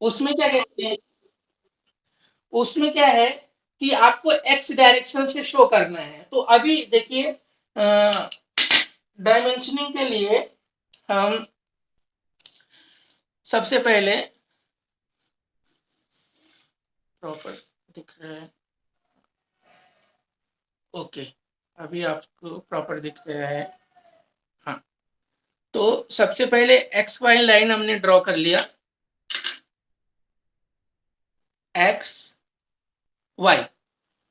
उसमें क्या कहते हैं, उसमें क्या है कि आपको एक्स डायरेक्शन से शो करना है। तो अभी देखिए डायमेंशनिंग के लिए हम सबसे पहले प्रॉपर दिख रहा है, ओके, अभी आपको प्रॉपर दिख रहा है। हाँ, तो सबसे पहले एक्स वाई लाइन हमने ड्रॉ कर लिया, एक्स वाई।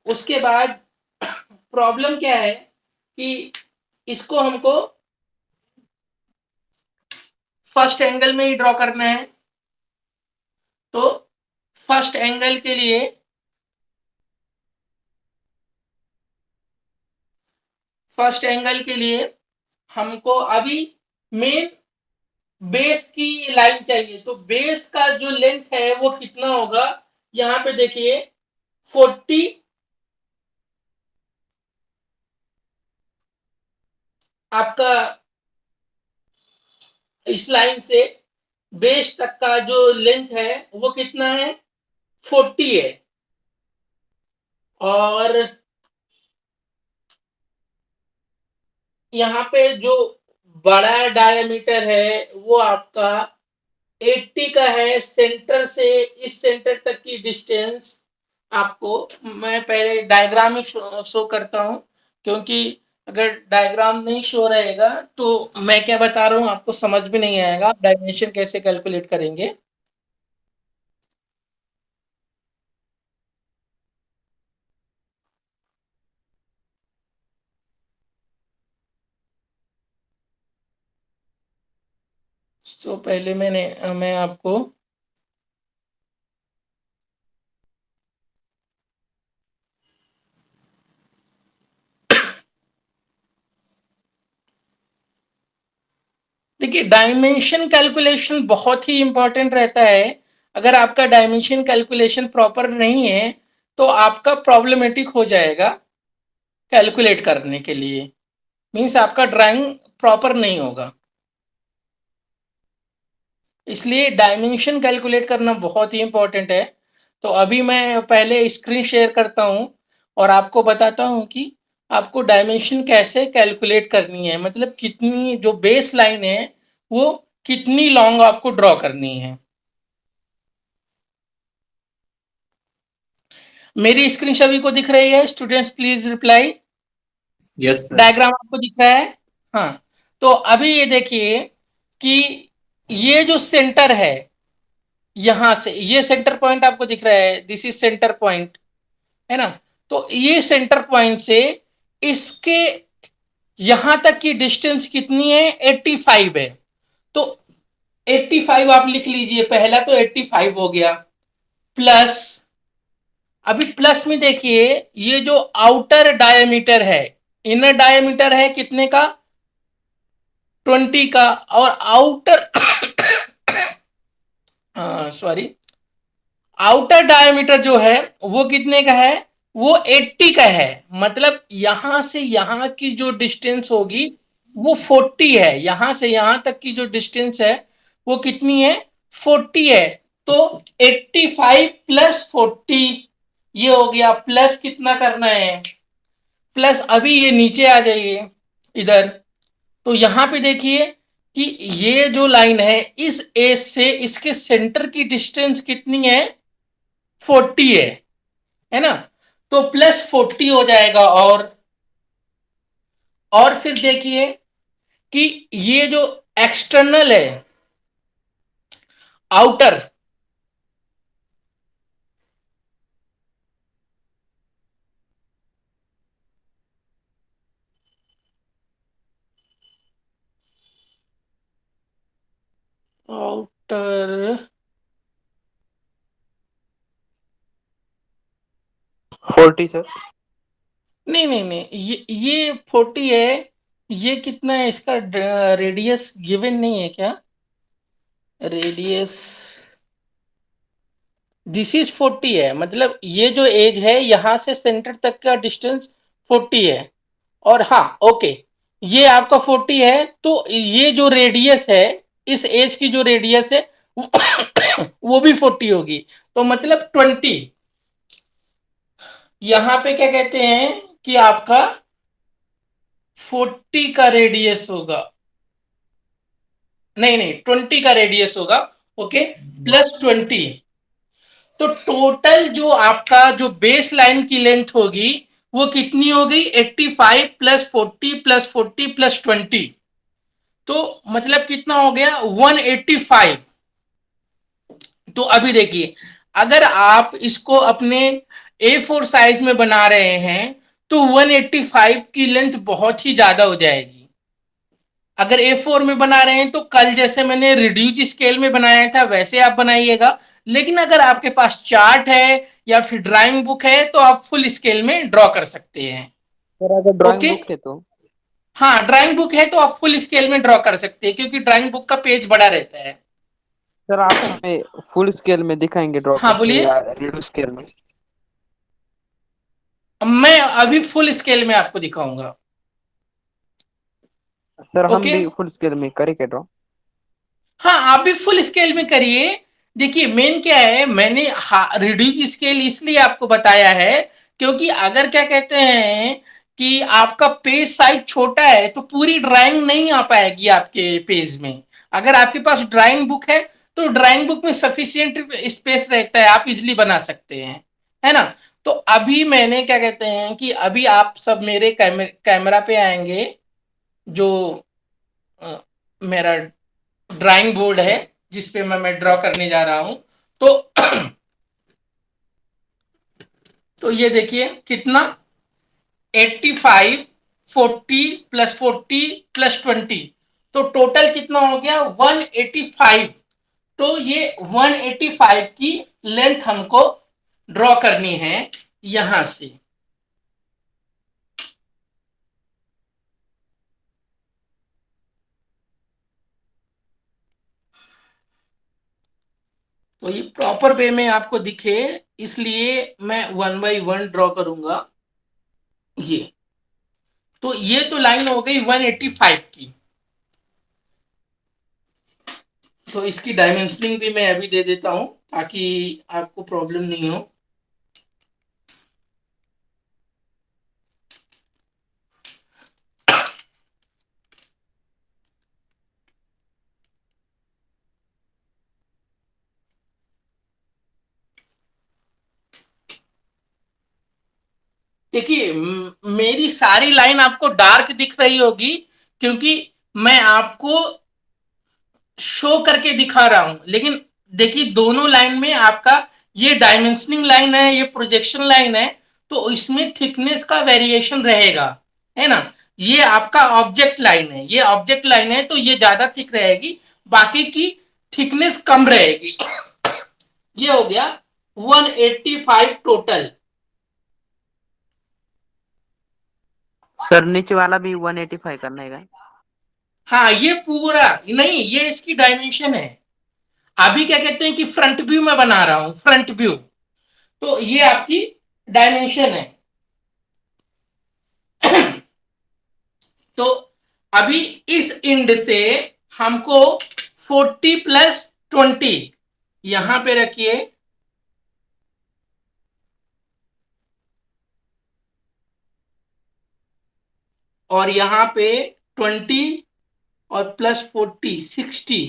उसके बाद प्रॉब्लम क्या है कि इसको हमको फर्स्ट एंगल में ही ड्रॉ करना है। तो फर्स्ट एंगल के लिए हमको अभी मेन बेस की लाइन चाहिए। तो बेस का जो लेंथ है वो कितना होगा, यहां पे देखिए 40, आपका इस लाइन से बेस तक का जो लेंथ है वो कितना है, 40 है। और यहाँ पे जो बड़ा डायमीटर है वो आपका 80 का है। सेंटर से इस सेंटर तक की डिस्टेंस आपको, मैं पहले डायग्राम ही शो करता हूं, क्योंकि अगर डायग्राम नहीं शो रहेगा तो मैं क्या बता रहा हूं आपको समझ भी नहीं आएगा, आप डायमेंशन कैसे कैलकुलेट करेंगे। तो पहले मैं आपको देखिए, डायमेंशन कैलकुलेशन बहुत ही इंपॉर्टेंट रहता है। अगर आपका डायमेंशन कैलकुलेशन प्रॉपर नहीं है तो आपका प्रॉब्लमेटिक हो जाएगा कैलकुलेट करने के लिए, मीन्स आपका ड्राइंग प्रॉपर नहीं होगा। इसलिए डायमेंशन कैलकुलेट करना बहुत ही इंपॉर्टेंट है। तो अभी मैं पहले स्क्रीन शेयर करता हूं और आपको बताता हूं कि आपको डायमेंशन कैसे कैलकुलेट करनी है, मतलब कितनी जो बेस लाइन है वो कितनी लॉन्ग आपको ड्रॉ करनी है। मेरी स्क्रीन सभी को दिख रही है? Students please reply. Yes sir. Diagram आपको दिख रहा है? हाँ, तो अभी ये देखिए कि ये जो सेंटर है, यहां से ये सेंटर पॉइंट आपको दिख रहा है, दिस इज सेंटर पॉइंट, है ना। तो ये सेंटर पॉइंट से इसके यहां तक की डिस्टेंस कितनी है, 85 है। तो 85 आप लिख लीजिए, पहला तो 85 हो गया। प्लस, अभी प्लस में देखिए ये जो आउटर डायमीटर है, इनर डायमीटर है कितने का, 20 का, और आउटर सॉरी, आउटर डायमीटर जो है वो कितने का है, वो 80 का है। मतलब यहां से यहां की जो डिस्टेंस होगी वो 40 है। यहां से यहां तक की जो डिस्टेंस है वो कितनी है, 40 है। तो 85 प्लस 40, ये हो गया। प्लस कितना करना है, प्लस अभी ये नीचे आ जाइए इधर। तो यहां पे देखिए कि ये जो लाइन है इस एज से इसके सेंटर की डिस्टेंस कितनी है, 40 है ना। तो प्लस 40 हो जाएगा। और फिर देखिए कि ये जो एक्सटर्नल है, आउटर, आउटर, 40 सर। नहीं नहीं नहीं, ये 40 है। ये कितना है इसका, रेडियस गिवन नहीं है क्या, रेडियस, दिस इज 40 है। मतलब ये जो एज है यहां से सेंटर तक का डिस्टेंस 40 है। और हाँ, ओके, ये आपका 40 है। तो ये जो रेडियस है, इस एज की जो रेडियस है वो वो भी 40 होगी, तो मतलब 20। यहां पे क्या कहते हैं कि आपका 40 का रेडियस होगा, नहीं नहीं 20 का रेडियस होगा, ओके, प्लस 20। तो टोटल जो आपका जो बेस लाइन की लेंथ होगी वो कितनी हो गई, 85 प्लस 40 प्लस 40 प्लस 20, तो मतलब कितना हो गया 185। तो अभी देखिए, अगर आप इसको अपने A4 साइज में बना रहे हैं तो 185 की लेंथ बहुत ही ज्यादा हो जाएगी। अगर A4 में बना रहे हैं तो कल जैसे मैंने रिड्यूस स्केल में बनाया था वैसे आप बनाइएगा, लेकिन अगर आपके पास चार्ट है या फिर ड्राइंग बुक है तो आप फुल स्केल में ड्रॉ कर सकते हैं। सर अगर ड्राइंग ओके, बुक है तो? हाँ ड्राइंग बुक है तो आप फुल स्केल में ड्रॉ कर सकते हैं क्योंकि ड्राइंग बुक का पेज बड़ा रहता है। सर आप हमें फुल स्केल में दिखाएंगे ड्रॉ हाँ करके बोलिए। या रिड्यूस स्केल में? मैं अभी फुल स्केल में आपको दिखाऊंगा। सर हम ओके, भी फुल स्केल में करें क्या ड्रॉ? हाँ आप भी फुल स्केल में करिए। देखिए मेन क्या है, मैंने रिड्यूस स्केल इसलिए आपको बताया है क्योंकि अगर क्या कहते हैं कि आपका पेज साइज छोटा है तो पूरी ड्राइंग नहीं आ पाएगी आपके पेज में। अगर आपके पास ड्राइंग बुक है तो ड्राइंग बुक में सफिशियंट स्पेस रहता है, आप इजिली बना सकते हैं, है ना। तो अभी मैंने क्या कहते हैं कि अभी आप सब मेरे कैमरा पे आएंगे, जो अ, मेरा ड्राइंग बोर्ड है जिसपे मैं ड्रॉ करने जा रहा हूं। तो तो ये देखिए कितना, 85, 40 प्लस 40 प्लस 20, तो टोटल कितना हो गया 185। तो ये 185 की लेंथ हमको ड्रॉ करनी है यहां से। तो ये प्रॉपर वे में आपको दिखे इसलिए मैं 1 बाई 1 ड्रॉ करूंगा। ये तो ये तो लाइन हो गई 185 की। तो इसकी डायमेंशनिंग भी मैं अभी दे देता हूं ताकि आपको प्रॉब्लम नहीं हो। देखिए मेरी सारी लाइन आपको डार्क दिख रही होगी क्योंकि मैं आपको शो करके दिखा रहा हूं, लेकिन देखिए दोनों लाइन में आपका ये डायमेंशनिंग लाइन है, ये प्रोजेक्शन लाइन है, तो इसमें थिकनेस का वेरिएशन रहेगा, है ना। ये आपका ऑब्जेक्ट लाइन है, ये ऑब्जेक्ट लाइन है तो ये ज्यादा थिक रहेगी, बाकी की थिकनेस कम रहेगी। ये हो गया 185 टोटल। सर नीचे वाला भी 185 करना है क्या? हाँ ये पूरा नहीं, ये इसकी डायमेंशन है। अभी क्या कहते हैं कि फ्रंट व्यू में बना रहा हूं, फ्रंट व्यू, तो ये आपकी डायमेंशन है। तो अभी इस इंड से हमको 40 प्लस 20 यहां पे रखिए, और यहां पे 20 और प्लस 40 60,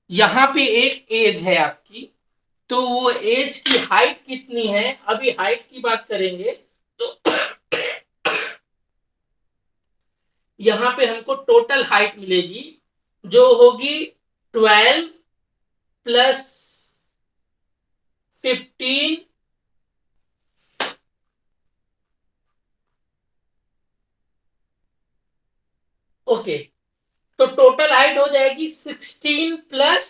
यहां पे एक एज है आपकी। तो वो एज की हाइट कितनी है, अभी हाइट की बात करेंगे तो यहां पे हमको टोटल हाइट मिलेगी जो होगी 12 प्लस 15, ओके, तो टोटल हाइट हो जाएगी 16 प्लस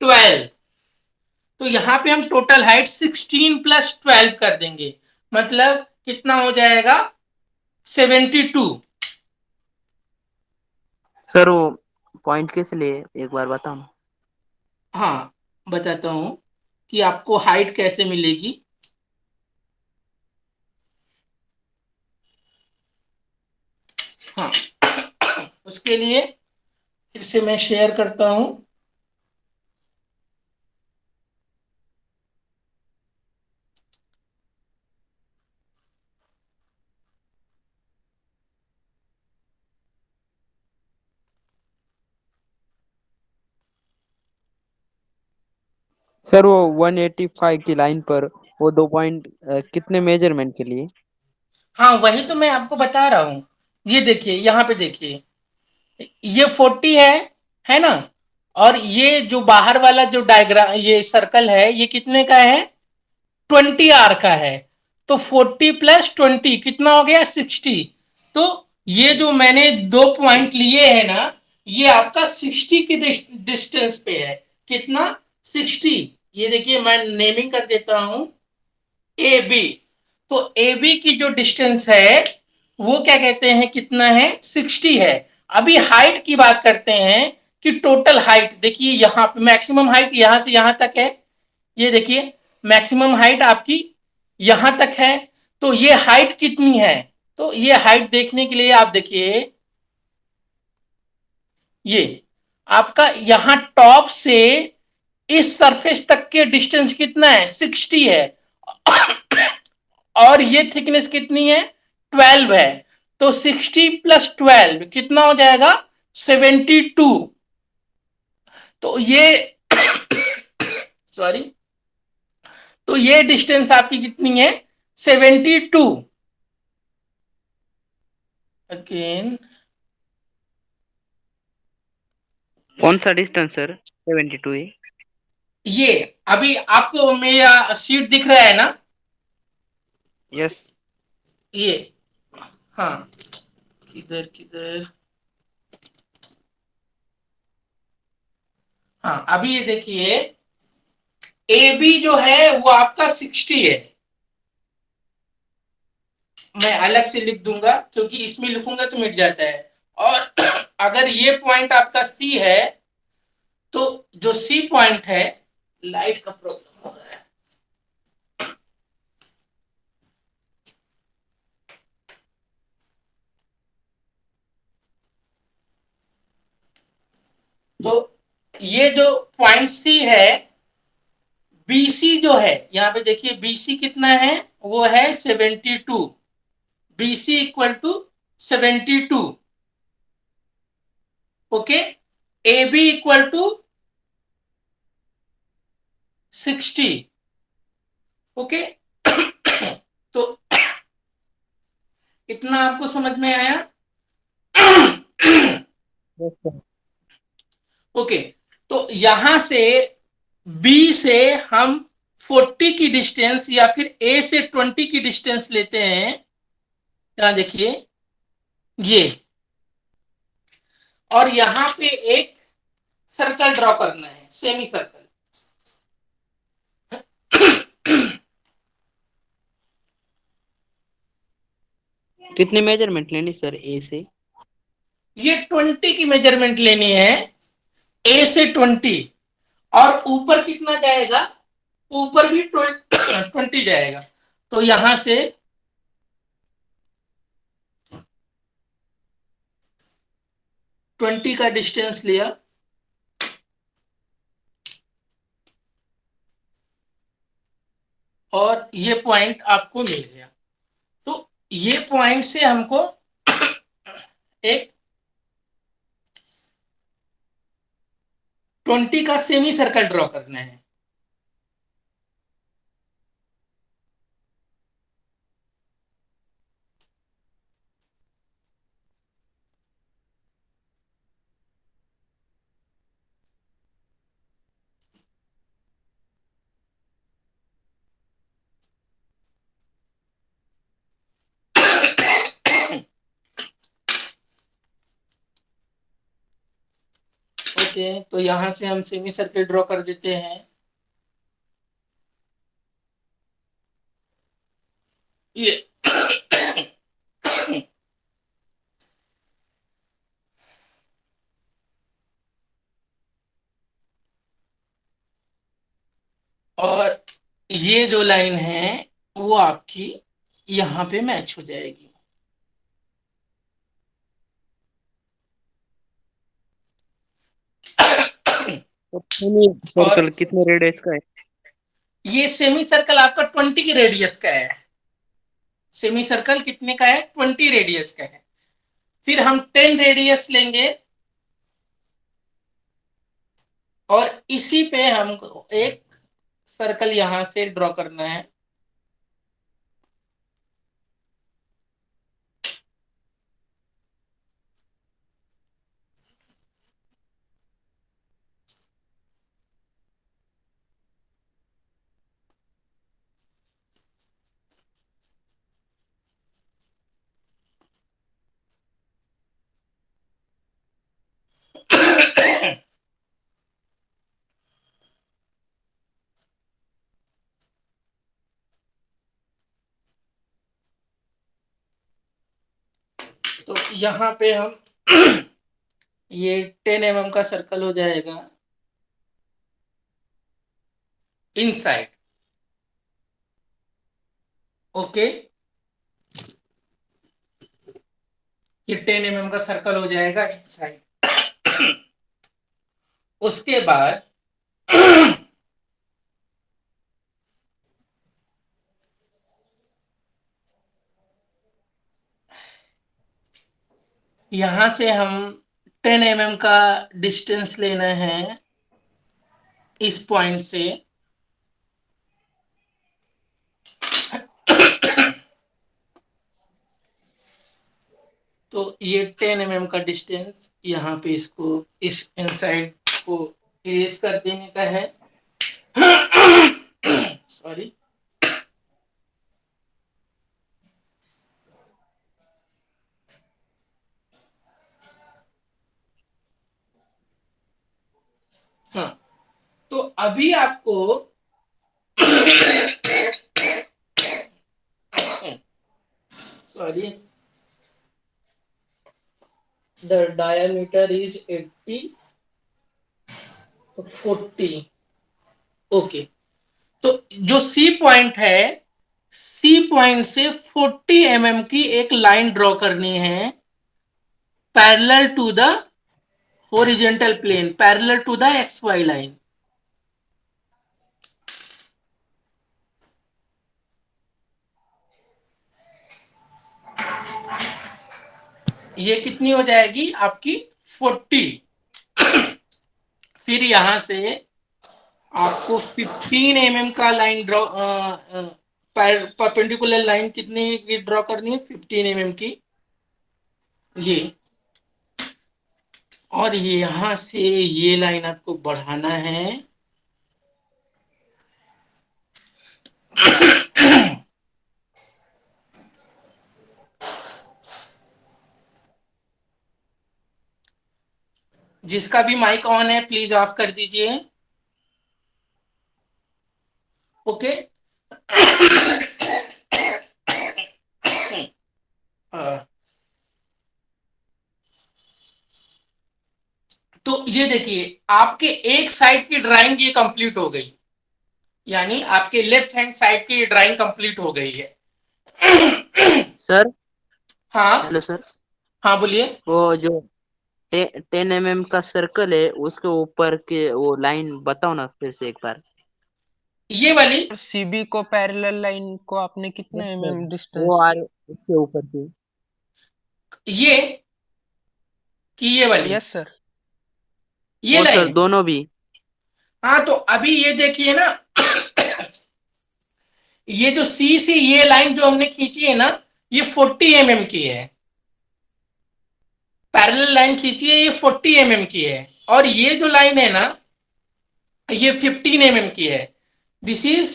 12। तो यहां पे हम टोटल हाइट 16 प्लस 12 कर देंगे, मतलब कितना हो जाएगा 72। सर वो पॉइंट कैसे लिए एक बार बताओ ना। हाँ बताता हूं कि आपको हाइट कैसे मिलेगी। हाँ उसके लिए फिर से मैं शेयर करता हूं। सर वो 185 की लाइन पर वो 2 पॉइंट कितने मेजरमेंट के लिए? हाँ वही तो मैं आपको बता रहा हूँ। ये देखिए यहाँ पे देखिए, ये 40 है ना। और ये जो बाहर वाला जो डायग्राम ये सर्कल है ये कितने का है, 20 आर का है। तो 40 + 20 कितना हो गया, 60। तो ये जो मैंने 2 पॉइंट लिए है ना, ये आपका 60 की डिस्टेंस पे है। कितना, 60। ये देखिए मैं नेमिंग कर देता हूं, ए बी। तो ए बी की जो डिस्टेंस है वो क्या कहते हैं, कितना है, 60 है। अभी हाइट की बात करते हैं कि टोटल हाइट देखिए, यहाँ पे मैक्सिमम हाइट यहां से यहां तक है। ये देखिए मैक्सिमम हाइट आपकी यहां तक है। तो ये हाइट कितनी है, तो ये हाइट देखने के लिए आप देखिए, ये आपका यहां टॉप से इस सरफेस तक के डिस्टेंस कितना है, 60 है। और ये थिकनेस कितनी है, 12 है। तो 60 + 12 कितना हो जाएगा, 72। तो ये सॉरी, तो ये डिस्टेंस आपकी कितनी है, 72। अगेन, कौन सा डिस्टेंस सर 72 है? ये अभी आपको मेरा सीट दिख रहा है ना, यस। ये, हाँ, किधर किधर, हाँ अभी ये देखिए, ए बी जो है वो आपका 60 है। मैं अलग से लिख दूंगा क्योंकि इसमें लिखूंगा तो मिट जाता है। और अगर ये पॉइंट आपका सी है, तो जो सी पॉइंट है, लाइट का प्रॉब्लम हो रहा है, तो ये जो पॉइंट सी है, बीसी जो है, यहाँ पे देखिए बीसी कितना है, वो है 72। BC = 72। Okay, A B = 60। Okay, तो इतना आपको समझ में आया। Yes sir. ओके, तो यहां से बी से हम 40 की डिस्टेंस या फिर ए से 20 की डिस्टेंस लेते हैं। यहां देखिए ये, और यहां पे एक सर्कल ड्रॉ करना है, सेमी सर्कल। कितनी मेजरमेंट लेनी सर ए से? ये 20 की मेजरमेंट लेनी है, ए से 20। और ऊपर कितना जाएगा, ऊपर भी 20 जाएगा। तो यहां से 20 का डिस्टेंस लिया, और ये पॉइंट आपको मिल गया। तो ये पॉइंट से हमको एक 20 का सेमी सर्कल ड्रॉ करना है। ओके, तो यहां से हम सेमी सर्कल ड्रॉ कर देते हैं। ये और ये जो लाइन है वो आपकी यहां पे मैच हो जाएगी। सेमी और सर्कल कितने रेडियस का है? ये सेमी सर्कल आपका 20 की रेडियस का है। सेमी सर्कल कितने का है, 20 रेडियस का है। फिर हम 10 रेडियस लेंगे, और इसी पे हम एक सर्कल यहां से ड्रॉ करना है। तो यहाँ पे हम ये 10 mm का सर्कल हो जाएगा इनसाइड। ओके, ये 10 mm का सर्कल हो जाएगा इनसाइड। उसके बाद यहां से हम 10 mm का डिस्टेंस लेना है इस पॉइंट से। तो ये 10 mm का डिस्टेंस यहाँ पे इसको इस इनसाइड को इरेज कर देने का है। सॉरी। हाँ, तो अभी आपको sorry, the diameter is 80 40। Okay, तो जो सी पॉइंट है, सी पॉइंट से 40 mm की एक लाइन ड्रॉ करनी है parallel to the horizontal plane, parallel to the X Y line. ये कितनी हो जाएगी आपकी 40। फिर यहां से आपको 15 mm का लाइन ड्रॉ, परपेंडिकुलर लाइन कितनी की ड्रॉ करनी है, 15 mm की, ये। और यहां से ये लाइन आपको बढ़ाना है जिसका भी माइक ऑन है प्लीज ऑफ कर दीजिए। ओके। तो ये देखिए आपके एक साइड की ड्राइंग ये कंप्लीट हो गई, यानी आपके लेफ्ट हैंड साइड की ड्राइंग कंप्लीट हो गई है। सर। हाँ हेलो सर। हाँ बोलिए। वो जो 10 mm का सर्कल है उसके ऊपर के वो लाइन बताओ ना फिर से एक बार। ये वाली, सीबी को पैरेलल लाइन को आपने कितना यस सर। mm distance? वो आ रहे उसके ऊपर की। ये कि ये वाली, यस सर। ये वो सर लाइन। दोनों भी। हाँ, तो अभी ये देखिए ना, ये जो सी से ये लाइन जो हमने खींची है ना, ये 40 mm की है। पैरेलल लाइन खींची है, ये 40 mm की है। और ये जो लाइन है ना, ये 15 mm की है। This is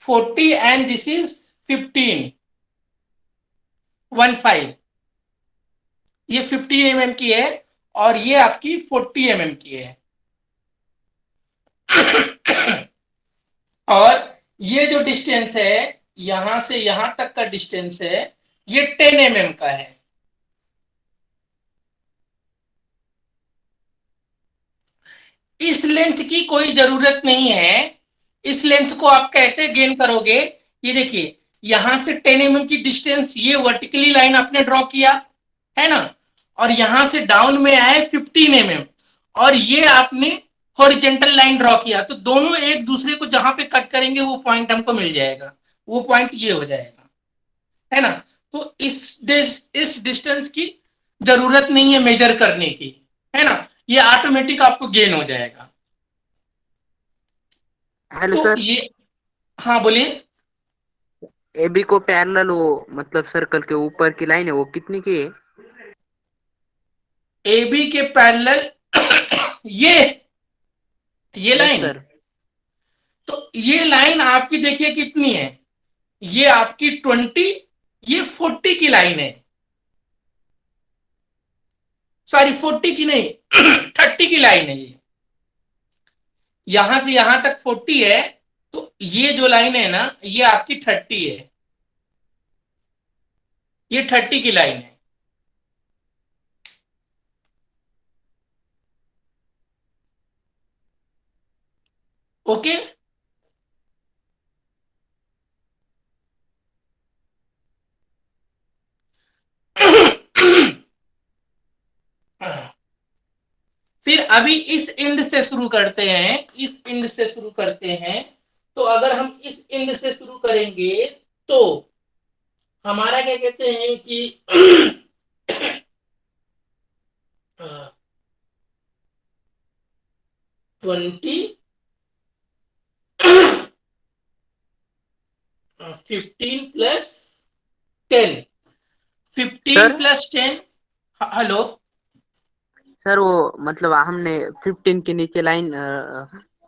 40 and this is 15, 15। ये 15 mm की है और ये आपकी 40 mm की है। और ये जो डिस्टेंस है यहां से यहां तक का डिस्टेंस है, ये 10 mm का है। इस लेंथ की कोई जरूरत नहीं है। इस लेंथ को आप कैसे गेन करोगे, ये देखिए, यहां से 10 mm की डिस्टेंस, ये वर्टिकली लाइन आपने ड्रॉ किया है ना, और यहां से डाउन में आए 15 mm, और ये आपने हॉरिजेंटल लाइन ड्रॉ किया, तो दोनों एक दूसरे को जहां पे कट करेंगे वो पॉइंट हमको मिल जाएगा, वो पॉइंट ये हो जाएगा, है ना। तो इस डिस्टेंस की जरूरत नहीं है मेजर करने की, है ना, ये ऑटोमेटिक आपको गेन हो जाएगा। हेलो तो सर। ये, हाँ बोलिए। AB को पैरेलल वो मतलब सर्कल के ऊपर की लाइन है वो कितनी की है? ए बी के पैरेलल ये यस लाइन, सर। तो ये लाइन आपकी देखिए कितनी है, ये आपकी 20, ये 40 की लाइन है। सॉरी 40 की नहीं, 30 की लाइन है ये। यहां से यहां तक 40 है, तो ये जो लाइन है ना ये आपकी 30 है, ये 30 की लाइन है। ओके। फिर अभी इस एंड से शुरू करते हैं, इस एंड से शुरू करते हैं। तो अगर हम इस एंड से शुरू करेंगे तो हमारा क्या कहते हैं कि 20, 15 plus 10, 15 sir plus 10। Hello. Sir वो मतलब हमने 15 के नीचे लाइन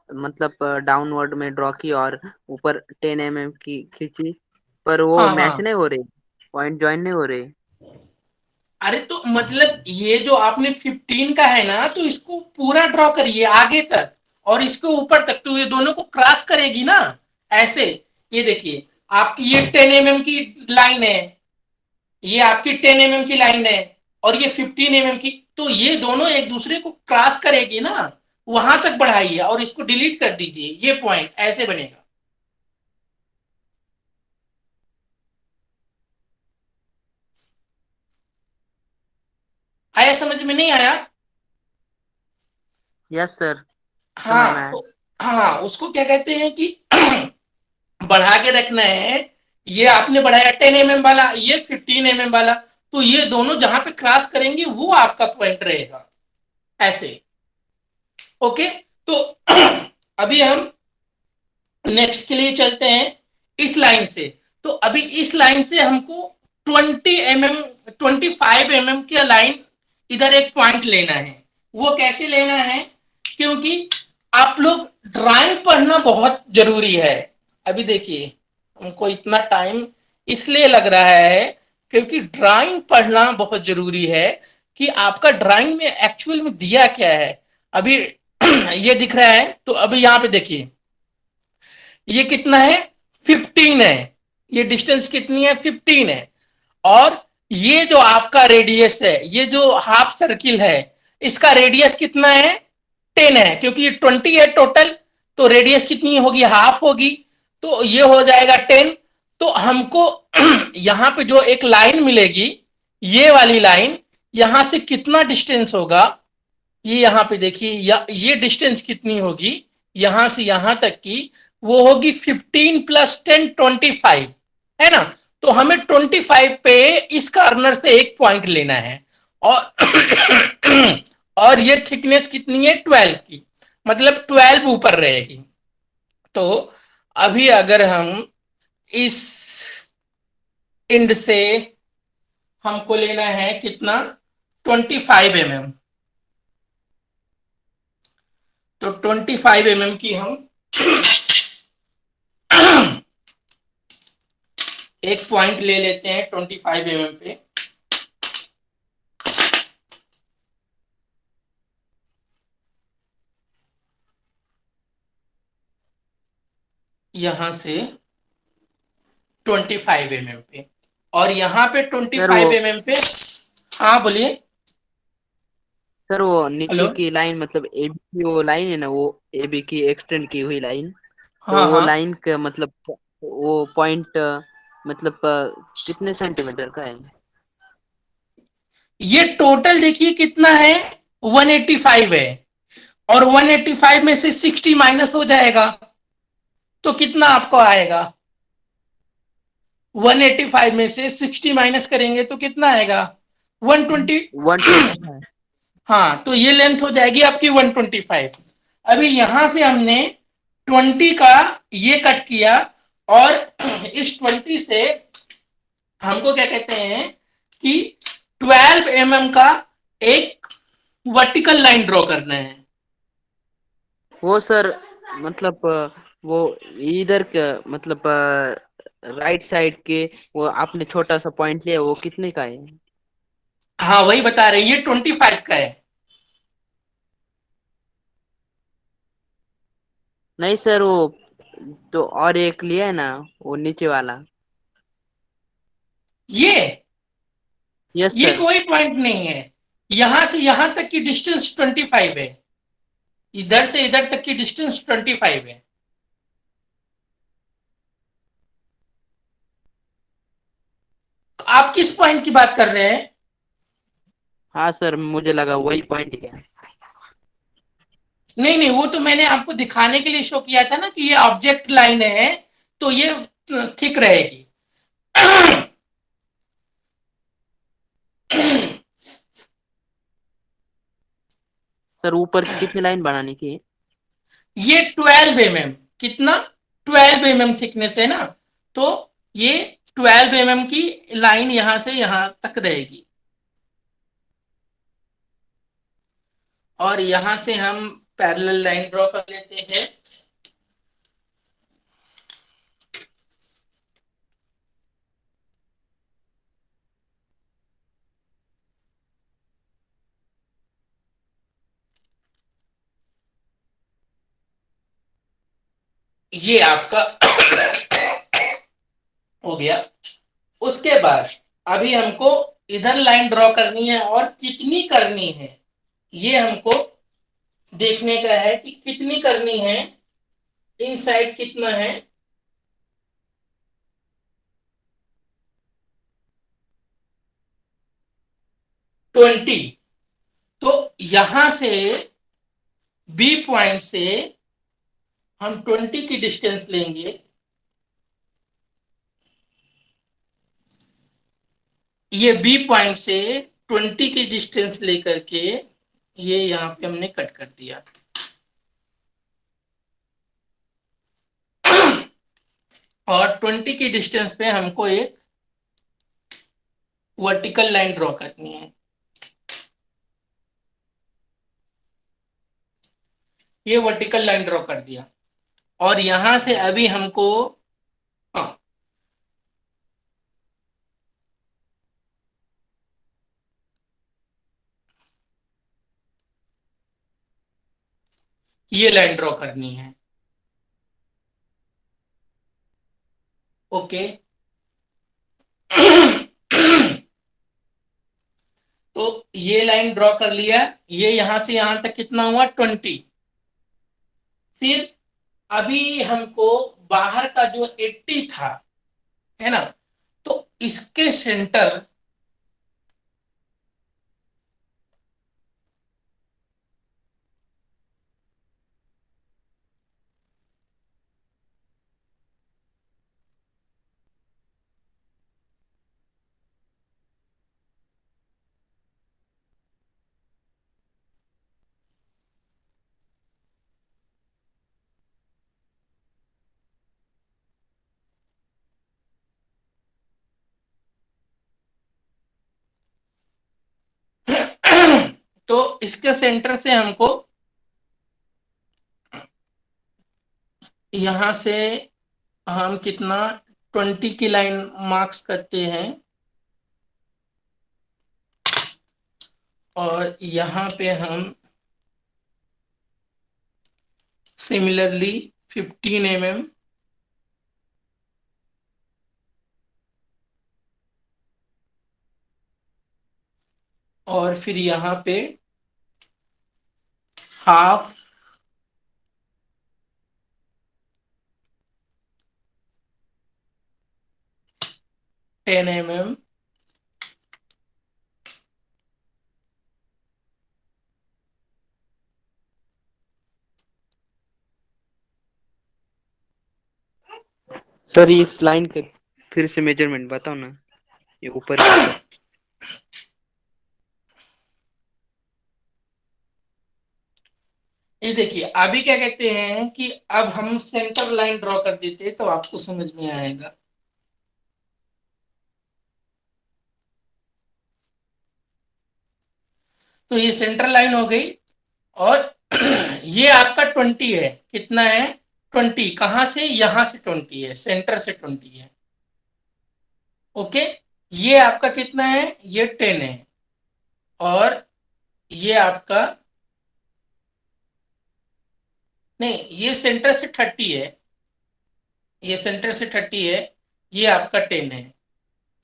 मतलब डाउनवर्ड में ड्रॉ की और ऊपर 10 mm की खींची, पर वो हाँ मैच हाँ। नहीं हो रही, पॉइंट ज्वाइन नहीं हो रही। अरे तो मतलब ये जो आपने 15 का है ना, तो इसको पूरा ड्रॉ करिए आगे तक और इसको ऊपर तक, तो ये दोनों को क्रॉस करेगी ना, ऐसे। ये देखिए, आपकी ये 10 mm की लाइन है, ये आपकी 10 mm की लाइन है, और ये 15 mm की, तो ये दोनों एक दूसरे को क्रॉस करेगी ना, वहां तक बढ़ाइए और इसको डिलीट कर दीजिए, ये पॉइंट ऐसे बनेगा। आया समझ में, नहीं आया? यस सर, समझ में हाँ आया। हाँ, उसको क्या कहते हैं कि बढ़ा के रखना है। ये आपने बढ़ाया 10 mm वाला, ये 15 mm वाला, तो ये दोनों जहां पे क्रॉस करेंगे वो आपका पॉइंट रहेगा, ऐसे। ओके। तो अभी हम नेक्स्ट के लिए चलते हैं इस लाइन से। तो अभी इस लाइन से हमको 20 mm, 25 mm की लाइन, इधर एक पॉइंट लेना है। वो कैसे लेना है, क्योंकि आप लोग ड्राइंग पढ़ना बहुत जरूरी है। अभी देखिए, हमको इतना टाइम इसलिए लग रहा है क्योंकि ड्राइंग पढ़ना बहुत जरूरी है कि आपका ड्राइंग में एक्चुअल में दिया क्या है। अभी ये दिख रहा है, तो अभी यहां पे देखिए, ये कितना है, 15 है। ये डिस्टेंस कितनी है, 15 है। और ये जो आपका रेडियस है, ये जो हाफ सर्किल है, इसका रेडियस कितना है, 10 है, क्योंकि ये 20 है टोटल, तो रेडियस कितनी होगी, हाफ होगी, तो ये हो जाएगा 10। तो हमको यहां पे जो एक लाइन मिलेगी, ये वाली लाइन, यहां से कितना डिस्टेंस होगा, ये यहाँ पे देखिए, ये डिस्टेंस कितनी होगी यहां से यहां तक की, वो होगी 15 प्लस 10, 25, है ना। तो हमें 25 पे इस कॉर्नर से एक पॉइंट लेना है, और और ये थिकनेस कितनी है, 12 की, मतलब 12 ऊपर रहेगी। तो अभी अगर हम इस इंड से हमको लेना है कितना, 25 mm, तो 25 mm की हम एक पॉइंट ले लेते हैं 25 mm पे। यहां से 25 mm पे, और यहाँ पे ट्वेंटी सर वो फाइव एम एम पे। हाँ बोलिए। सर वो नीचे हेलो। की लाइन मतलब AB की वो लाइन है ना, वो AB की एक्सटेंड की हुई लाइन, तो हाँ वो हाँ, लाइन का मतलब वो पॉइंट मतलब कितने सेंटीमीटर का है? ये टोटल देखिए कितना है, 185 है, और 185 में से 60 माइनस हो जाएगा, तो कितना आपको आएगा, 185 में से 60 माइनस करेंगे तो कितना आएगा, 120। 125। हाँ, तो ये लेंथ हो जाएगी आपकी 125। अभी यहां से हमने 20 का ये कट किया और इस 20 से हमको क्या कहते हैं कि 12 का एक वर्टिकल लाइन ड्रॉ करना है। वो सर मतलब वो इधर का मतलब राइट साइड के वो आपने छोटा सा पॉइंट लिया वो कितने का है? हाँ वही बता रहे हैं, ये 25 का है। नहीं सर वो तो और एक लिया है ना वो नीचे वाला। ये यस ये सर। कोई पॉइंट नहीं है, यहां से यहां तक की डिस्टेंस 25 है, इधर से इधर तक की डिस्टेंस 25 है। तो आप किस पॉइंट की बात कर रहे हैं? हाँ सर मुझे लगा वही पॉइंट ही है। नहीं नहीं, वो तो मैंने आपको दिखाने के लिए शो किया था ना कि ये ऑब्जेक्ट लाइन है, तो ये थिक रहेगी। सर ऊपर की कितनी लाइन बनाने की है? ये 12 कितना, 12 थिकनेस है ना, तो ये 12 की लाइन यहां से यहां तक रहेगी, और यहां से हम पैरेलल लाइन ड्रॉ कर लेते हैं। ये आपका हो गया। उसके बाद अभी हमको इधर लाइन ड्रॉ करनी है, और कितनी करनी है ये हमको देखने का है कि कितनी करनी है, इन साइड कितना है। 20। तो यहां से बी पॉइंट से हम 20 की डिस्टेंस लेंगे, ये बी पॉइंट से 20 की डिस्टेंस लेकर के ये यहां पे हमने कट कर दिया। और 20 की डिस्टेंस पे हमको एक वर्टिकल लाइन ड्रॉ करनी है। ये वर्टिकल लाइन ड्रॉ कर दिया, और यहां से अभी हमको, हाँ, ये लाइन ड्रॉ करनी है। ओके। तो ये लाइन ड्रॉ कर लिया, ये यहां से यहां तक कितना हुआ, 20। फिर अभी हमको बाहर का जो 80 था, है ना, तो इसके सेंटर, तो इसके सेंटर से हमको यहां से हम कितना 20 की लाइन मार्क्स करते हैं, और यहां पे हम सिमिलरली 15 और फिर यहां पे हाफ 10 सर इस लाइन के फिर से मेजरमेंट बताओ ना ये ऊपर की का। ये देखिए अभी क्या कहते हैं कि अब हम सेंटर लाइन ड्रॉ कर देते तो आपको समझ में आएगा। तो ये सेंटर लाइन हो गई और ये आपका 20 है। कितना है? 20। कहां से? यहां से 20 है, सेंटर से 20 है। ओके। ये आपका कितना है? ये 10 है। और ये आपका, नहीं, ये सेंटर से 30 है। ये सेंटर से 30 है। ये आपका 10 है।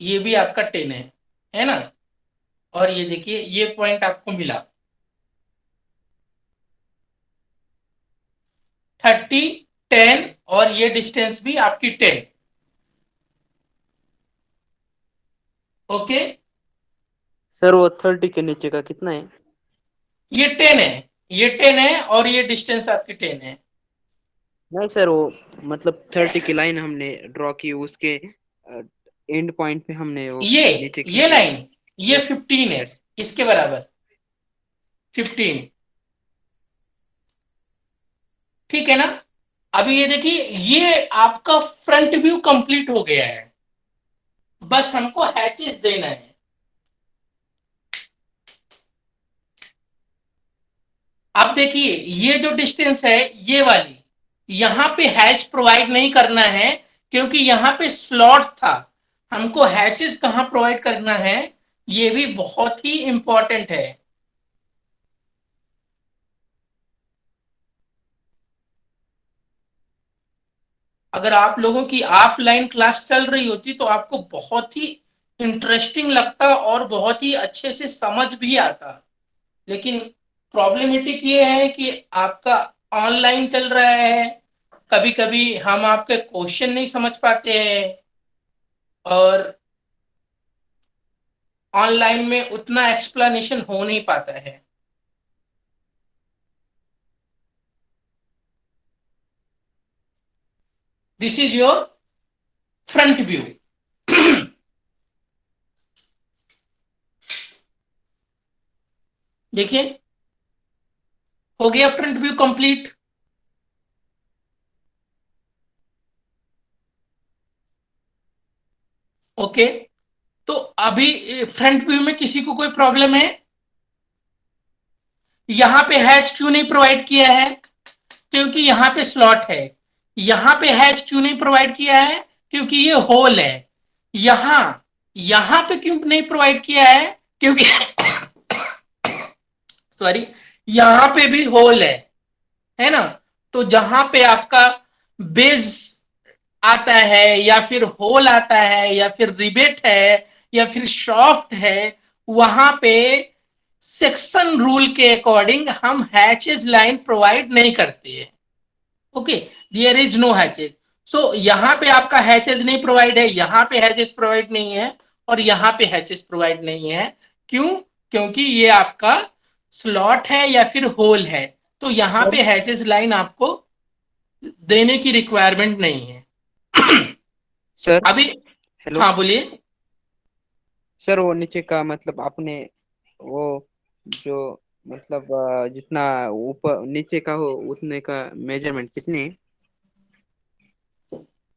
ये भी आपका 10 है ना? और ये देखिए ये पॉइंट आपको मिला 30, 10, और ये डिस्टेंस भी आपकी 10। ओके। सर वो 30 के नीचे का कितना है? ये 10 है। ये 10 है और ये डिस्टेंस आपकी 10 है। नहीं सर, वो मतलब 30 की लाइन हमने ड्रॉ की, उसके एंड पॉइंट पे हमने वो ये नीचे ये खींची। लाइन, ये यस। 15 है। यस। इसके बराबर 15। ठीक है ना? अभी ये देखिए ये आपका फ्रंट व्यू कंप्लीट हो गया है। बस हमको हैचेस देना है। अब देखिए ये जो डिस्टेंस है, ये वाली, यहां पे हैच प्रोवाइड नहीं करना है क्योंकि यहां पे स्लॉट था। हमको हैचेस कहां प्रोवाइड करना है, ये भी बहुत ही इंपॉर्टेंट है। अगर आप लोगों की ऑफलाइन क्लास चल रही होती तो आपको बहुत ही इंटरेस्टिंग लगता और बहुत ही अच्छे से समझ भी आता। लेकिन प्रॉब्लमेटिक ये है कि आपका ऑनलाइन चल रहा है। कभी कभी हम आपके क्वेश्चन नहीं समझ पाते हैं और ऑनलाइन में उतना एक्सप्लेनेशन हो नहीं पाता है। This is your front view. देखिए हो गया फ्रंट व्यू कंप्लीट। ओके। तो अभी फ्रंट व्यू में किसी को कोई प्रॉब्लम है? यहां पे हैच क्यों नहीं प्रोवाइड किया है? क्योंकि यहां पे स्लॉट है। यहां पे हैच क्यों नहीं प्रोवाइड किया है? क्योंकि ये होल है। यहां यहां पे क्यों नहीं प्रोवाइड किया है? क्योंकि सॉरी, यहां पे भी होल है ना? तो जहां पे आपका बेस आता है या फिर होल आता है या फिर रिबेट है या फिर शॉफ्ट है, वहां पे सेक्शन रूल के अकॉर्डिंग हम हैचेज लाइन प्रोवाइड नहीं करते हैं। Okay. There is no hatches. So यहाँ पे आपका हैचेज नहीं प्रोवाइड है, यहाँ पे हैचेज प्रोवाइड नहीं है, और यहाँ पे हैचेज प्रोवाइड नहीं है। क्यों? क्योंकि ये आपका स्लॉट है या फिर होल है। तो यहाँ सर। पे हैचेज लाइन आपको देने की रिक्वायरमेंट नहीं है। सर। अभी हेलो। हाँ बोलिए। सर वो नीचे का मतलब आपने वो जो मतलब जितना ऊपर नीचे का हो उतने का मेजरमेंट कितनी है?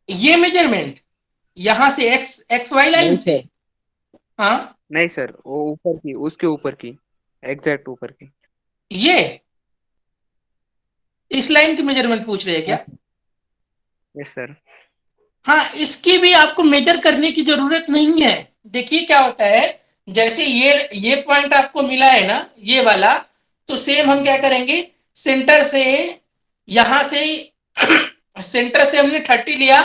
ये मेजरमेंट यहां से एक्स एक्स वाई नहीं लाइन से। सर। हाँ। नहीं सर, वो ऊपर की, उसके ऊपर की, एग्जैक्ट ऊपर की। ये इस लाइन की मेजरमेंट पूछ रहे हैं हाँ क्या? सर। Yes sir. हाँ, इसकी भी आपको मेजर करने की जरूरत नहीं है। देखिए क्या होता है, जैसे ये पॉइंट आपको मिला है ना, ये वाला, तो सेम हम क्या करेंगे, सेंटर से, यहां से सेंटर से हमने 30 लिया,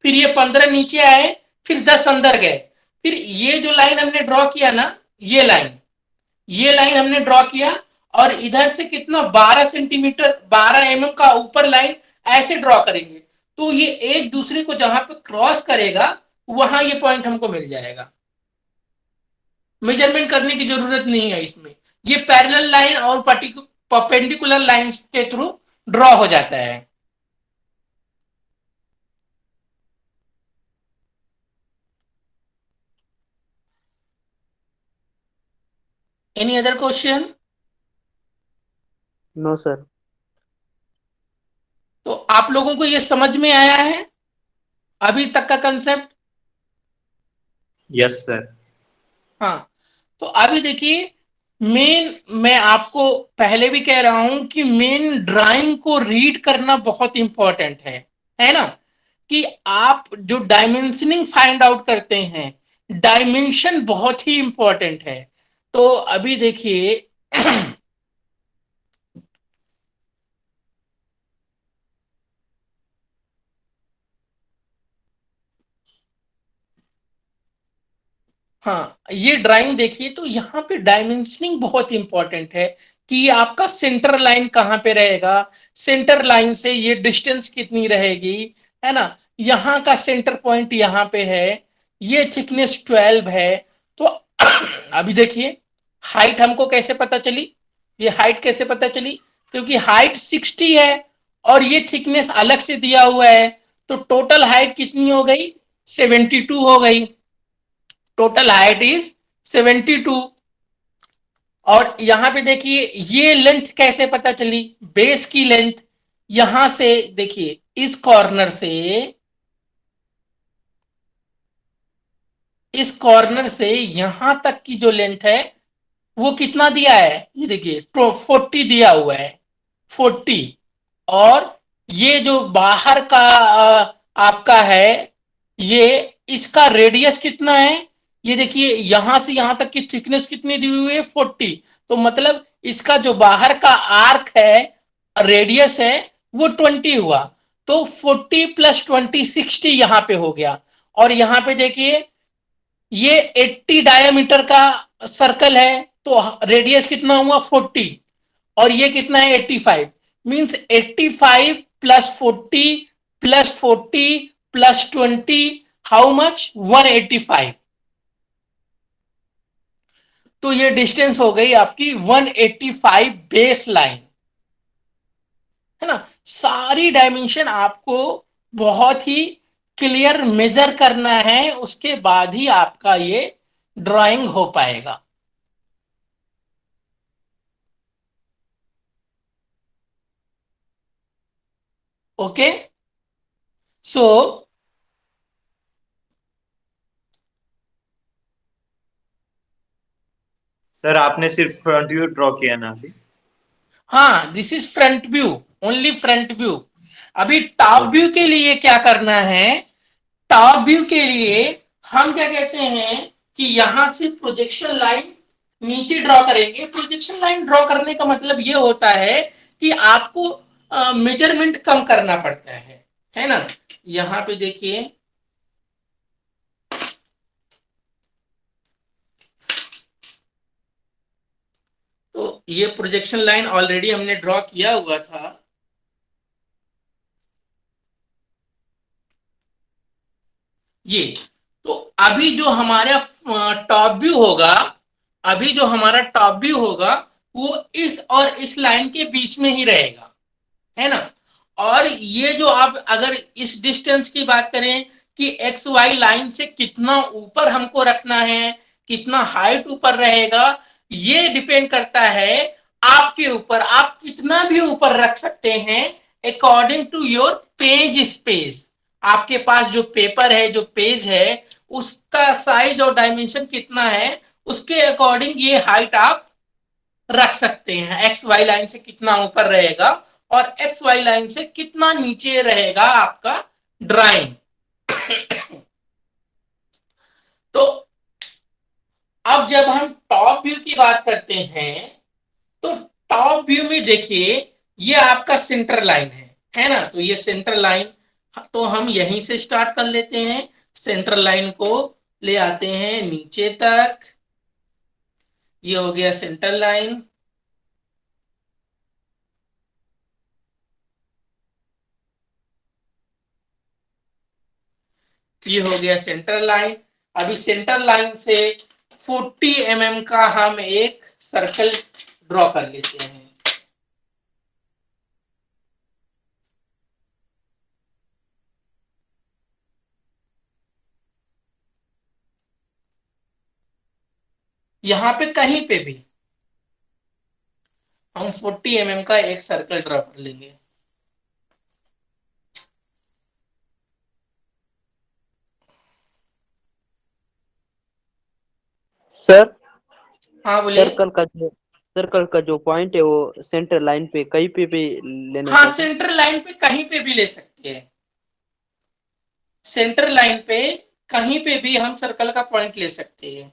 फिर ये 15 नीचे आए, फिर 10 अंदर गए, फिर ये जो लाइन हमने ड्रॉ किया ना, ये लाइन हमने ड्रॉ किया, और इधर से कितना, 12 सेंटीमीटर, 12 mm का ऊपर लाइन ऐसे ड्रॉ करेंगे। तो ये एक दूसरे को जहां पे क्रॉस करेगा, वहां ये पॉइंट हमको मिल जाएगा। मेजरमेंट करने की जरूरत नहीं है इसमें। ये पैरेलल लाइन और परपेंडिकुलर लाइन के थ्रू ड्रॉ हो जाता है। Any other question? No sir. आप लोगों को ये समझ में आया है अभी तक का कंसेप्ट? Yes sir. हाँ, तो अभी देखिए, मेन मैं आपको पहले भी कह रहा हूं कि मेन ड्राइंग को रीड करना बहुत इंपॉर्टेंट है ना? कि आप जो डायमेंशनिंग फाइंड आउट करते हैं, डायमेंशन बहुत ही इंपॉर्टेंट है। तो अभी देखिए हाँ, ये ड्राइंग देखिए, तो यहाँ पे डायमेंशनिंग बहुत इंपॉर्टेंट है कि ये आपका सेंटर लाइन कहाँ पे रहेगा, सेंटर लाइन से ये डिस्टेंस कितनी रहेगी, है ना? यहाँ का सेंटर पॉइंट यहाँ पे है, ये थिकनेस 12 है। तो अभी देखिए, हाइट हमको कैसे पता चली? ये हाइट कैसे पता चली? क्योंकि हाइट 60 है और ये थिकनेस अलग से दिया हुआ है, तो टोटल हाइट कितनी हो गई? 72 हो गई। Total height is 72। और यहां पे देखिए, ये लेंथ कैसे पता चली? बेस की लेंथ, यहां से देखिए, इस कॉर्नर से यहां तक की जो लेंथ है वो कितना दिया है? ये देखिए, 40 दिया हुआ है, 40। और ये जो बाहर का आपका है, ये इसका रेडियस कितना है? ये देखिए, यहां से यहां तक की थिकनेस कितनी दी हुई है? 40। तो मतलब इसका जो बाहर का आर्क है, रेडियस है, वो 20 हुआ। तो 40 प्लस 20 60 यहां पे हो गया। और यहां पे देखिए, ये 80 डायमीटर का सर्कल है, तो रेडियस कितना हुआ? 40। और ये कितना है? 85। Means 85 plus 40 plus 40 plus 20, how much? 185। तो ये डिस्टेंस हो गई आपकी 185 बेस लाइन, है ना? सारी डायमेंशन आपको बहुत ही क्लियर मेजर करना है, उसके बाद ही आपका ये ड्राइंग हो पाएगा। ओके, सो सर आपने सिर्फ फ्रंट व्यू ड्रॉ किया ना अभी? हाँ, this is front view, only front view. अभी टॉप व्यू के लिए क्या करना है? टॉप व्यू के लिए हम क्या कहते हैं कि यहां से प्रोजेक्शन लाइन नीचे ड्रॉ करेंगे। प्रोजेक्शन लाइन ड्रॉ करने का मतलब ये होता है कि आपको मेजरमेंट कम करना पड़ता है ना? यहां पे देखिए, तो ये प्रोजेक्शन लाइन ऑलरेडी हमने ड्रॉ किया हुआ था। ये तो अभी जो हमारा टॉप व्यू होगा, अभी जो हमारा टॉप व्यू होगा, वो इस और इस लाइन के बीच में ही रहेगा, है ना? और ये जो आप अगर इस डिस्टेंस की बात करें कि एक्स वाई लाइन से कितना ऊपर हमको रखना है, कितना हाइट ऊपर रहेगा, ये डिपेंड करता है आपके ऊपर। आप कितना भी ऊपर रख सकते हैं according to your page space. आपके पास जो पेपर है, जो पेज है, उसका साइज और डायमेंशन कितना है, उसके अकॉर्डिंग ये हाइट आप रख सकते हैं। एक्स वाई लाइन से कितना ऊपर रहेगा और एक्स वाई लाइन से कितना नीचे रहेगा आपका ड्राइंग। तो अब जब हम टॉप व्यू की बात करते हैं, तो टॉप व्यू में देखिए, ये आपका सेंटर लाइन है ना? तो ये सेंटर लाइन, तो हम यहीं से स्टार्ट कर लेते हैं। सेंटर लाइन को ले आते हैं नीचे तक। ये हो गया सेंटर लाइन। ये हो गया सेंटर लाइन। अभी सेंटर लाइन से 40 mm का हम एक सर्कल ड्रॉ कर लेते हैं। यहां पे कहीं पे भी हम 40 mm का एक सर्कल ड्रॉ कर लेंगे। सर हाँ बोलिए। सर्कल का जो पॉइंट है वो सेंटर लाइन पे कहीं पे भी लेना हाँ, क्या सर? सेंटर लाइन पे कहीं पे भी ले सकते हैं। सेंटर लाइन पे कहीं पे भी हम सर्कल का पॉइंट ले सकते हैं।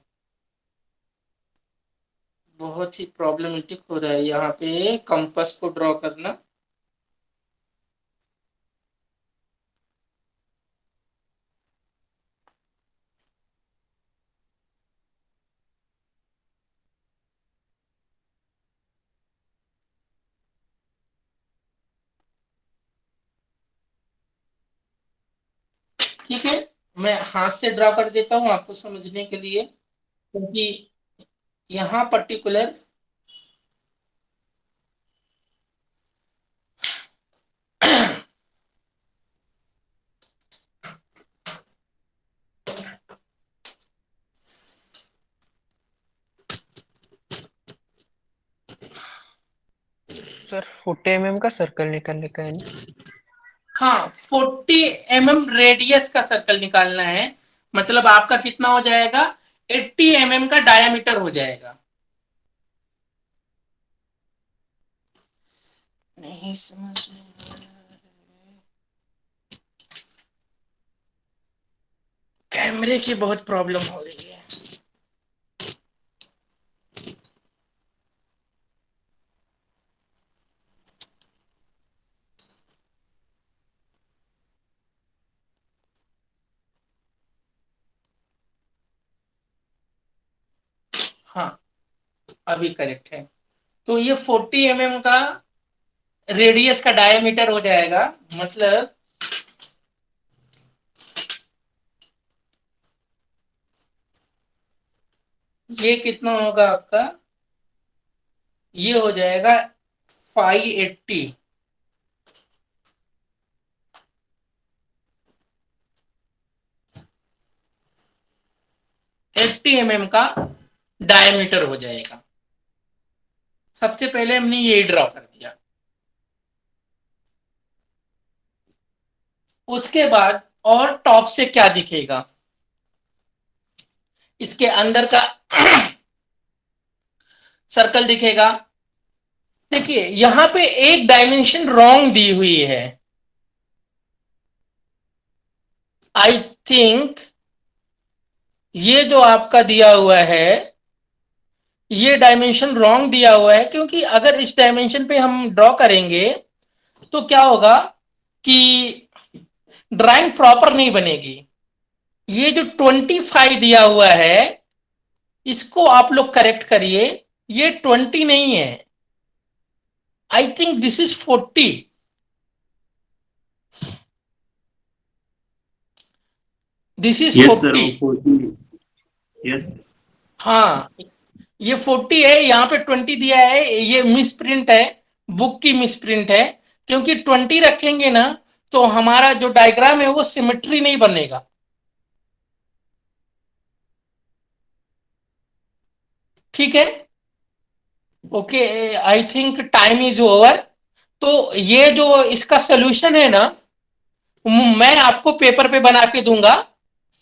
बहुत ही प्रॉब्लमेटिक हो रहा है यहाँ पे कंपास को ड्रॉ करना। ठीक है, मैं हाथ से ड्रॉ कर देता हूँ आपको समझने के लिए, क्योंकि यहाँ पर्टिकुलर सर 40 mm का सर्कल निकालने का है ना? हाँ 40 mm रेडियस का सर्कल निकालना है। मतलब आपका कितना हो जाएगा, 80 mm का डायमीटर हो जाएगा। नहीं समझ में आ रहा है। कैमरे की बहुत प्रॉब्लम हो रही है। हाँ अभी करेक्ट है। तो ये 40 mm का रेडियस का डायमीटर हो जाएगा। मतलब ये कितना होगा आपका, ये हो जाएगा 580। 80 mm का डायमीटर हो जाएगा। सबसे पहले हमने ये ड्रॉ कर दिया। उसके बाद और टॉप से क्या दिखेगा, इसके अंदर का सर्कल दिखेगा। देखिए यहां पे एक डायमेंशन रॉन्ग दी हुई है। आई थिंक ये जो आपका दिया हुआ है ये डायमेंशन रॉन्ग दिया हुआ है, क्योंकि अगर इस डायमेंशन पे हम ड्रॉ करेंगे तो क्या होगा कि ड्राइंग प्रॉपर नहीं बनेगी। ये जो 25 दिया हुआ है इसको आप लोग करेक्ट करिए, ये 20 नहीं है। I think this is 40। This is yes sir 40। वो 40 यस हाँ ये 40 है, यहाँ पे 20 दिया है, ये मिस प्रिंट है, बुक की मिस प्रिंट है। क्योंकि 20 रखेंगे ना तो हमारा जो डायग्राम है वो सिमेट्री नहीं बनेगा। ठीक है, okay, I think time is over. तो ये जो इसका सोल्यूशन है ना मैं आपको पेपर पे बना के दूंगा,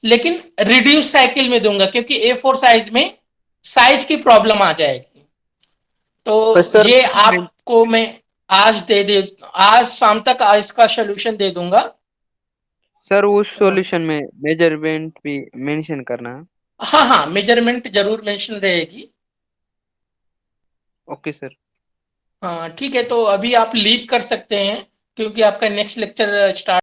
लेकिन रिड्यूस साइकिल में दूंगा, क्योंकि A4 साइज में साइज की प्रॉब्लम आ जाएगी। तो सर ये आपको मैं आज शाम तक इसका सोल्यूशन दे दूंगा। सर उस सॉल्यूशन में मेजरमेंट भी मेंशन करना है। हाँ हाँ मेजरमेंट जरूर मेंशन रहेगी। Okay sir. हाँ ठीक है, तो अभी आप लीव कर सकते हैं, क्योंकि आपका नेक्स्ट लेक्चर स्टार्ट